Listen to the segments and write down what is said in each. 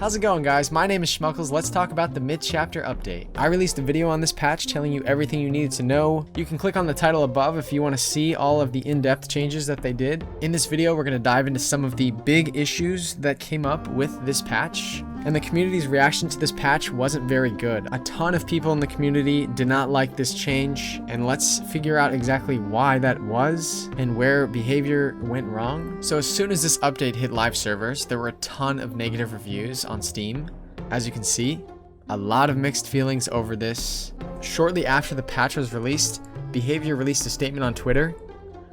How's it going, guys? My name is Schmuckles. Let's talk about the mid-chapter update. I released a video on this patch telling you everything you needed to know. You can click on the title above if you want to see all of the in-depth changes that they did. In this video, we're going to dive into some of the big issues that came up with this patch. And the community's reaction to this patch wasn't very good. A ton of people in the community did not like this change, and let's figure out exactly why that was and where behavior went wrong. So as soon as this update hit live servers, there were a ton of negative reviews on Steam. As you can see, a lot of mixed feelings over this. Shortly after the patch was released, Behavior released a statement on Twitter.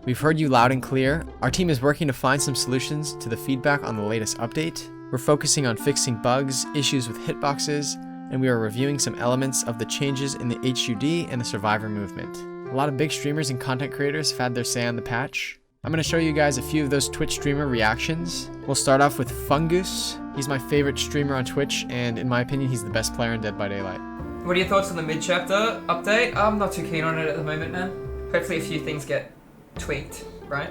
"We've heard you loud and clear. Our team is working to find some solutions to the feedback on the latest update. We're focusing on fixing bugs, issues with hitboxes, and we are reviewing some elements of the changes in the HUD and the survivor movement." A lot of big streamers and content creators have had their say on the patch. I'm going to show you guys a few of those Twitch streamer reactions. We'll start off with Fungus. He's my favorite streamer on Twitch, and in my opinion, he's the best player in Dead by Daylight. What are your thoughts on the mid-chapter update? I'm not too keen on it at the moment, man. Hopefully a few things get tweaked, right?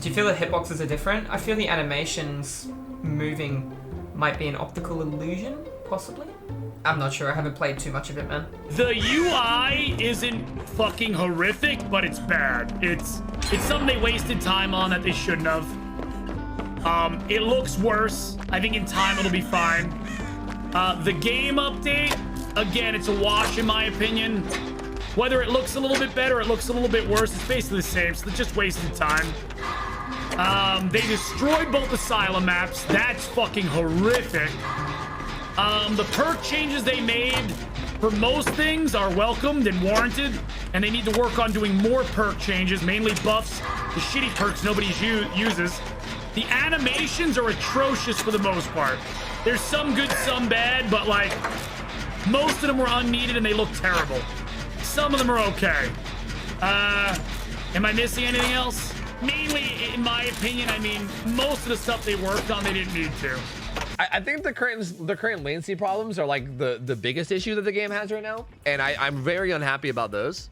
Do you feel the hitboxes are different? I feel the animations moving might be an optical illusion, possibly? I'm not sure, I haven't played too much of it, man. The UI isn't fucking horrific, but it's bad. It's something they wasted time on that they shouldn't have. It looks worse. I think in time it'll be fine. The game update, again, it's a wash in my opinion. Whether it looks a little bit better, it looks a little bit worse, it's basically the same, so it's just wasted time. They destroyed both Asylum maps. That's fucking horrific. The perk changes they made for most things are welcomed and warranted, and they need to work on doing more perk changes, mainly buffs, the shitty perks nobody uses. The animations are atrocious for the most part. There's some good, some bad, but like, most of them were unneeded and they look terrible. Some of them are okay. Am I missing anything else? Mainly, in my opinion, I mean, most of the stuff they worked on, they didn't need to. I think the current latency problems are like the biggest issue that the game has right now, and I'm very unhappy about those.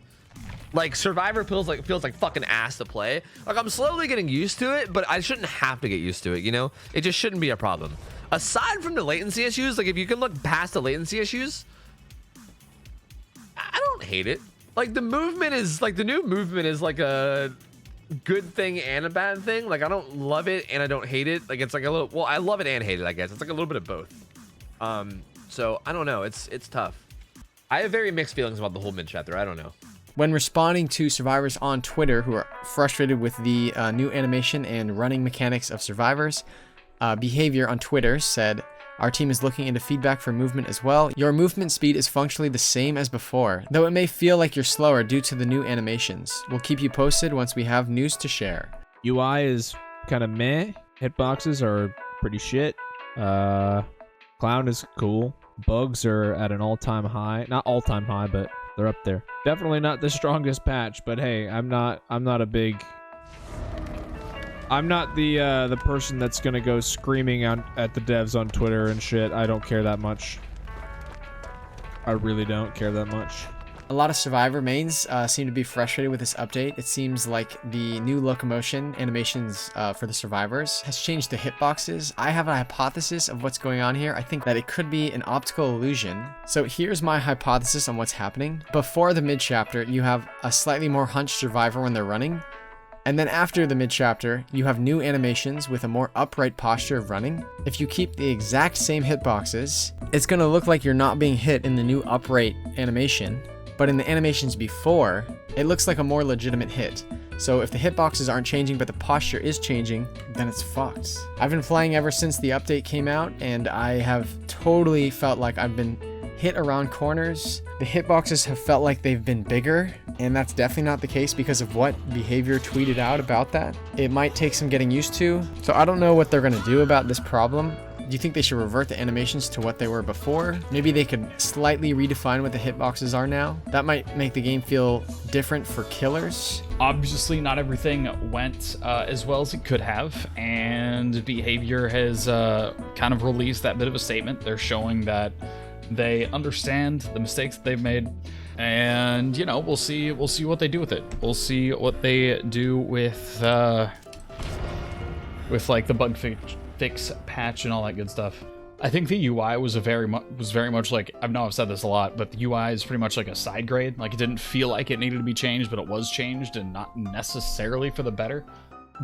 Like Survivor feels like fucking ass to play. Like I'm slowly getting used to it, but I shouldn't have to get used to it. You know, it just shouldn't be a problem. Aside from the latency issues, like if you can look past the latency issues, I don't hate it. Like the movement is like the new movement is like a good thing and a bad thing. Like I don't love it and I don't hate it. Like it's like a little, well, I love it and hate it, I guess. It's like a little bit of both. So I don't know, it's tough. I have very mixed feelings about the whole mid chapter. I don't know. When responding to survivors on Twitter who are frustrated with the new animation and running mechanics of survivors, Behavior on Twitter said, "Our team is looking into feedback for movement as well. Your movement speed is functionally the same as before, though it may feel like you're slower due to the new animations. We'll keep you posted once we have news to share." UI is kind of meh. Hitboxes are pretty shit. Clown is cool. Bugs are at an all-time high. Not all-time high, but they're up there. Definitely not the strongest patch, but hey, I'm not the person that's gonna go screaming at the devs on Twitter and shit. I don't care that much. I really don't care that much. A lot of Survivor mains seem to be frustrated with this update. It seems like the new locomotion animations for the survivors has changed the hitboxes. I have a hypothesis of what's going on here. I think that it could be an optical illusion. So here's my hypothesis on what's happening. Before the mid-chapter, you have a slightly more hunched survivor when they're running. And then after the mid-chapter, you have new animations with a more upright posture of running. If you keep the exact same hitboxes, it's going to look like you're not being hit in the new upright animation. But in the animations before, it looks like a more legitimate hit. So if the hitboxes aren't changing but the posture is changing, then it's fucked. I've been playing ever since the update came out, and I have totally felt like I've been hit around corners. The hitboxes have felt like they've been bigger, and that's definitely not the case because of what Behavior tweeted out about that. It might take some getting used to, so I don't know what they're gonna do about this problem. Do you think they should revert the animations to what they were before? Maybe they could slightly redefine what the hitboxes are now. That might make the game feel different for killers. Obviously, not everything went as well as it could have, and Behavior has kind of released that bit of a statement. They're showing that they understand the mistakes that they've made, and you know, we'll see what they do with it. We'll see what they do with like the bug fix patch and all that good stuff. I think the UI was very much like, I know I've said this a lot, but the UI is pretty much like a side grade. Like, it didn't feel like it needed to be changed, but it was changed, and not necessarily for the better.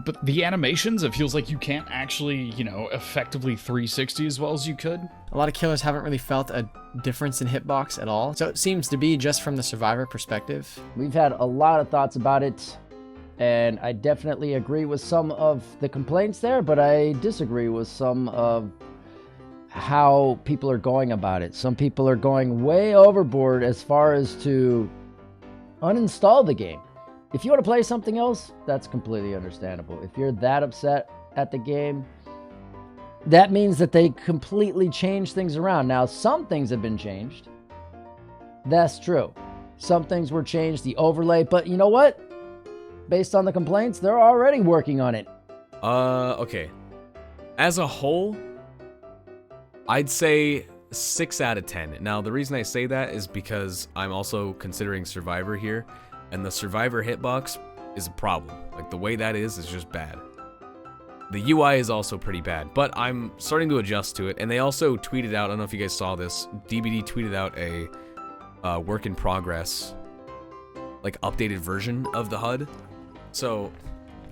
But the animations, it feels like you can't actually, you know, effectively 360 as well as you could. A lot of killers haven't really felt a difference in hitbox at all, so it seems to be just from the survivor perspective. We've had a lot of thoughts about it, and I definitely agree with some of the complaints there, but I disagree with some of how people are going about it. Some people are going way overboard as far as to uninstall the game. If you want to play something else, that's completely understandable. If you're that upset at the game, that means that they completely changed things around. Now, some things have been changed. That's true. Some things were changed, the overlay, but you know what? Based on the complaints, they're already working on it. Okay. As a whole, I'd say 6 out of 10. Now, the reason I say that is because I'm also considering Survivor here, and the Survivor hitbox is a problem. Like, the way that is just bad. The UI is also pretty bad, but I'm starting to adjust to it, and they also tweeted out, I don't know if you guys saw this, DBD tweeted out a work in progress, like, updated version of the HUD. So,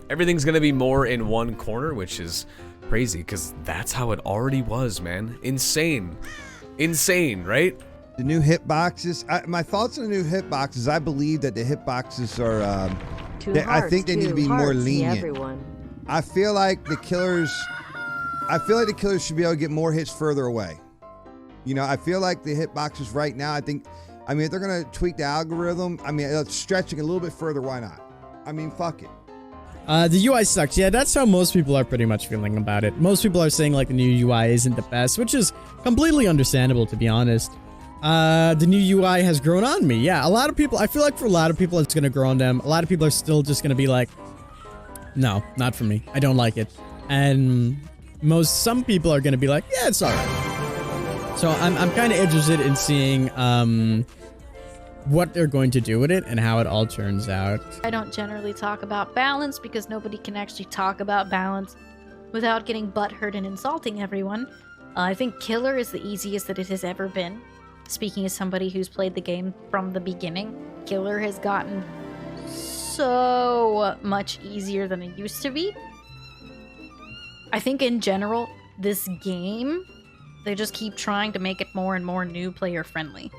everything's gonna be more in one corner, which is crazy, because that's how it already was, man. Insane. Insane, right? The new hitboxes. My thoughts on the new hitboxes. I believe that the hitboxes are. I think they need to be more lenient. I feel like the killers. Should be able to get more hits further away. You know, I feel like the hitboxes right now. If they're gonna tweak the algorithm, it's stretching a little bit further. Why not? Fuck it. The UI sucks. Yeah, that's how most people are pretty much feeling about it. Most people are saying like the new UI isn't the best, which is completely understandable, to be honest. The new UI has grown on me. Yeah, a lot of people, I feel like for a lot of people, it's going to grow on them. A lot of people are still just going to be like, no, not for me. I don't like it. And some people are going to be like, yeah, it's all right. So I'm kind of interested in seeing, what they're going to do with it and how it all turns out. I don't generally talk about balance because nobody can actually talk about balance without getting butthurt and insulting everyone. I think Killer is the easiest that it has ever been. Speaking as somebody who's played the game from the beginning, Killer has gotten so much easier than it used to be. I think in general, this game, they just keep trying to make it more and more new player friendly.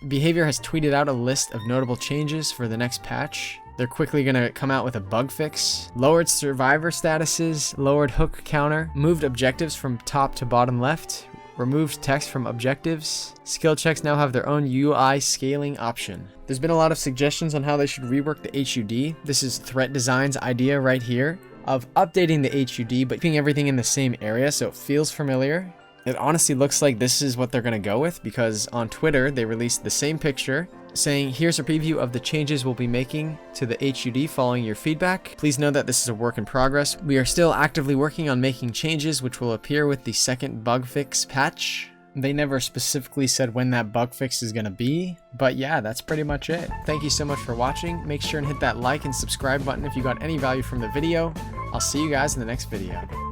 Behavior has tweeted out a list of notable changes for the next patch. They're quickly going to come out with a bug fix, lowered survivor statuses, lowered hook counter, moved objectives from top to bottom left, removed text from objectives. Skill checks now have their own UI scaling option. There's been a lot of suggestions on how they should rework the HUD. This is Threat Design's idea right here of updating the HUD but keeping everything in the same area so it feels familiar. It honestly looks like this is what they're going to go with, because on Twitter they released the same picture saying, here's a preview of the changes we'll be making to the HUD following your feedback. Please know that this is a work in progress. We are still actively working on making changes which will appear with the second bug fix patch. They never specifically said when that bug fix is going to be, but yeah, that's pretty much it. Thank you so much for watching. Make sure and hit that like and subscribe button if you got any value from the video. I'll see you guys in the next video.